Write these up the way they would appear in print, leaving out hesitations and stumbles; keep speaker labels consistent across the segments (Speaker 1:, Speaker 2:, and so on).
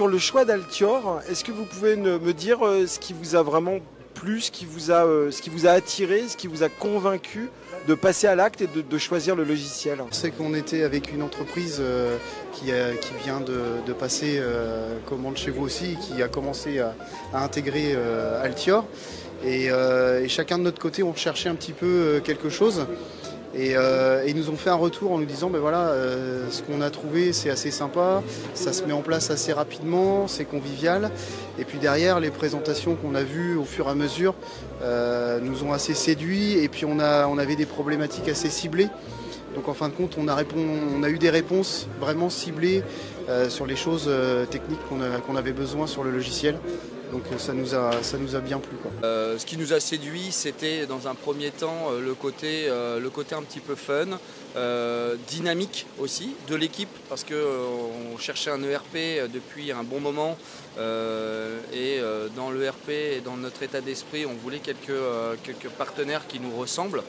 Speaker 1: sur le choix d'Altior, est-ce que vous pouvez me dire ce qui vous a vraiment plu, ce qui vous a attiré, ce qui vous a convaincu de passer à l'acte et de choisir le logiciel?
Speaker 2: C'est qu'on était avec une entreprise qui vient de passer commande chez vous aussi, qui a commencé à intégrer Altior. Et chacun de notre côté, on cherchait un petit peu quelque chose. Et ils nous ont fait un retour en nous disant ben voilà, ce qu'on a trouvé c'est assez sympa, ça se met en place assez rapidement, c'est convivial. Et puis derrière, les présentations qu'on a vues au fur et à mesure nous ont assez séduits. Et puis on avait des problématiques assez ciblées. Donc en fin de compte, on a eu des réponses vraiment ciblées sur les choses techniques qu'on avait besoin sur le logiciel. Donc ça nous a bien plu, quoi.
Speaker 3: Ce qui nous a séduit, c'était dans un premier temps le côté un petit peu fun, dynamique aussi de l'équipe, parce qu'on cherchait un ERP depuis un bon moment et dans l'ERP et dans notre état d'esprit, on voulait quelques partenaires qui nous ressemblent.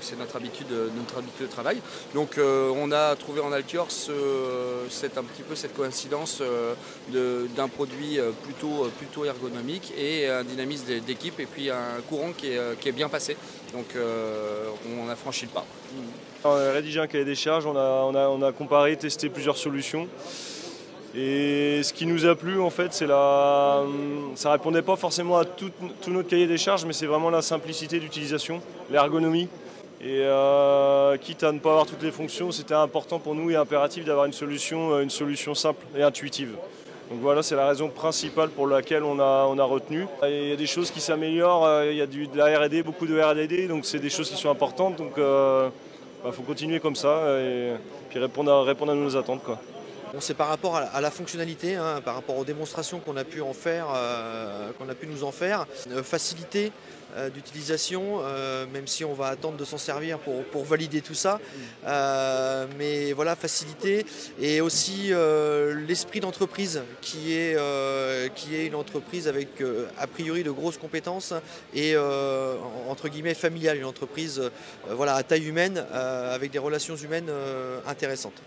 Speaker 3: C'est notre habitude de travail. Donc on a trouvé en Altior un petit peu cette coïncidence d'un produit plutôt ergonomique et un dynamisme d'équipe et puis un courant qui est bien passé. Donc on a franchi le pas.
Speaker 4: On a rédigé un cahier des charges, on a comparé, testé plusieurs solutions. Et ce qui nous a plu en fait, ça répondait pas forcément à tout notre cahier des charges, mais c'est vraiment la simplicité d'utilisation, l'ergonomie. Et quitte à ne pas avoir toutes les fonctions, c'était important pour nous et impératif d'avoir une solution simple et intuitive. Donc voilà, c'est la raison principale pour laquelle on a retenu. Il y a des choses qui s'améliorent, il y a de la R&D, beaucoup de R&D, donc c'est des choses qui sont importantes. Donc faut continuer comme ça et puis répondre à nos attentes, quoi.
Speaker 5: Bon, c'est par rapport à la fonctionnalité, hein, par rapport aux démonstrations qu'on a pu nous en faire, facilité d'utilisation, même si on va attendre de s'en servir pour valider tout ça, mais voilà, facilité et aussi l'esprit d'entreprise qui est une entreprise avec a priori de grosses compétences et entre guillemets familiale, une entreprise voilà, à taille humaine avec des relations humaines intéressantes.